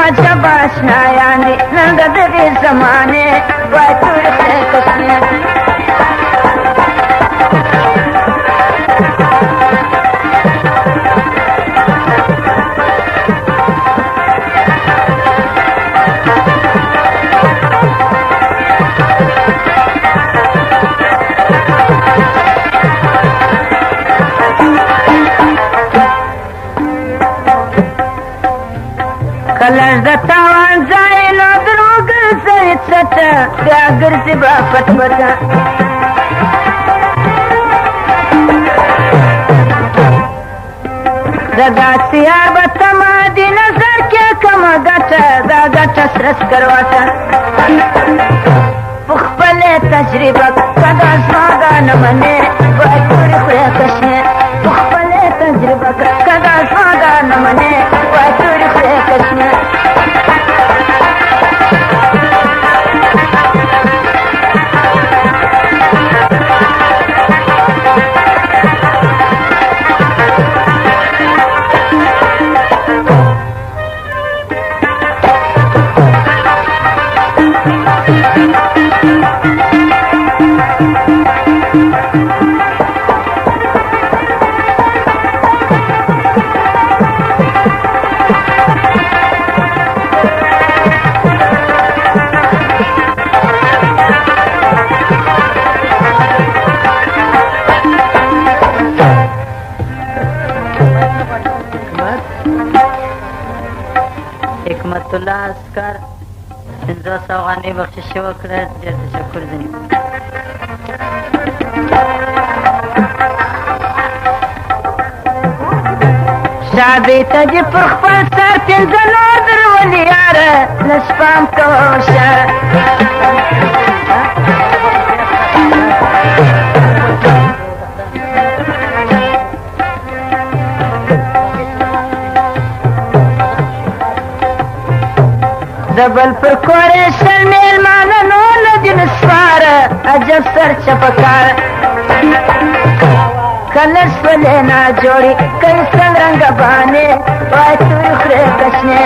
عجب آشنایانی ننگد دی زمانه وای توی خیکشنه کلش د تاوان ځای نو درو ګرځي څټه بیا ګرځي با پټ پټه د داسې یار به تمه د نظر کې کمه ګټه دا ګټه سره سکروټه په خپلې تجربه که دا زما دا نه منې وای تورې خولې کشنې په خپلې تجربه که دا زما دا نه منې وای تورې خولې کشنې حکمت الله اسکر 500 افغانۍ بخشش وکړه ډېر تشکر ځینې شادۍ ته دې پر خپل سر 15 نور درولي یاره لږ پام کوه هوښیاره د بل پر کورې شل میلمانه نور نه دي نسپاره عجب سر چپکاره کله شولې ناجوړې کوي څرنګه بانې وای تورې خولې کشنې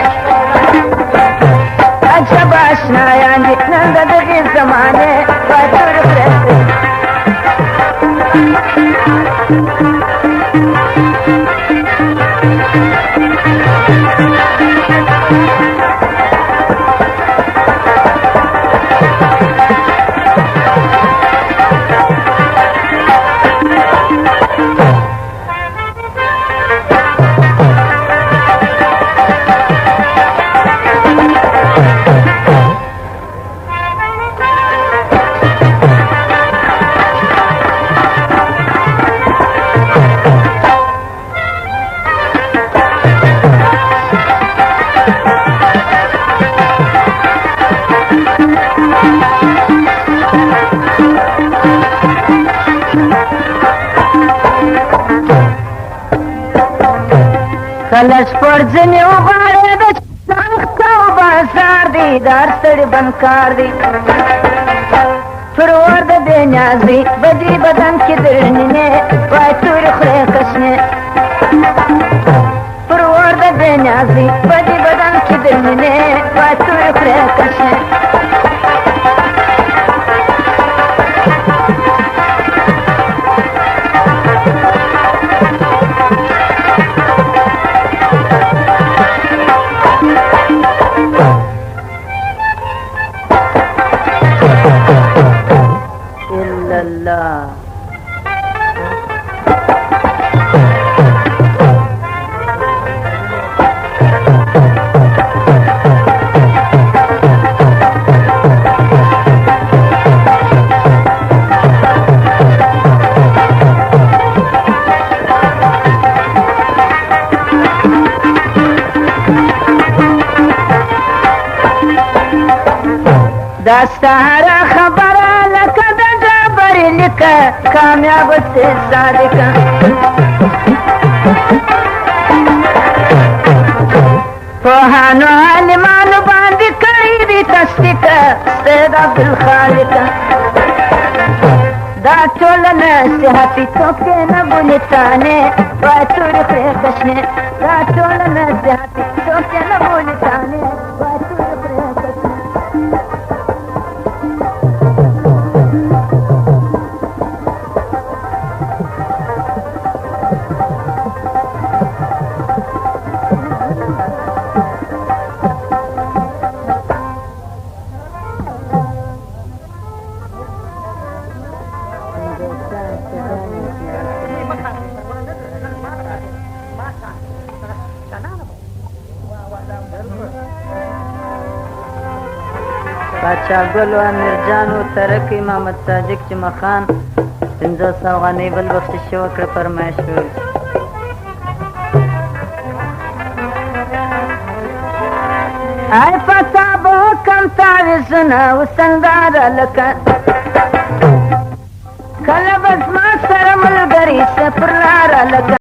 عجب آشنایان دي نن د دغې زمانې وای تورې خولې کلش پر ځنې وغواړې د چاخت او بازار دی د هر سړي بند کار دی پرور د بې نیازۍ بدي بدن کې درنینې وای تورې خولې کشنې پرور د بې نیازۍ بدي بدن کې درنینې وای تورې خولې کشنې دا ستا خبره لکه د ډبرې لیکه کامیاب سې صادقه پوهانو عالمانو باندې کړي دي تصدیقه سید عبدالخالقه دا ټول نصیحتي څوک یې نه بولي تانې وای تورې خولې کشنې دا ټول نصیحتي څوک یې نه بولي تانې باچا ګلو امیر جانو ترکی محمد صادق جمعه خان 500 غنی بل بخشش وکړه فرمایش وکړه ای پتا بو کم تعویزونه وسندار لکه کله بس ما سره ملګری سفر لاره لکه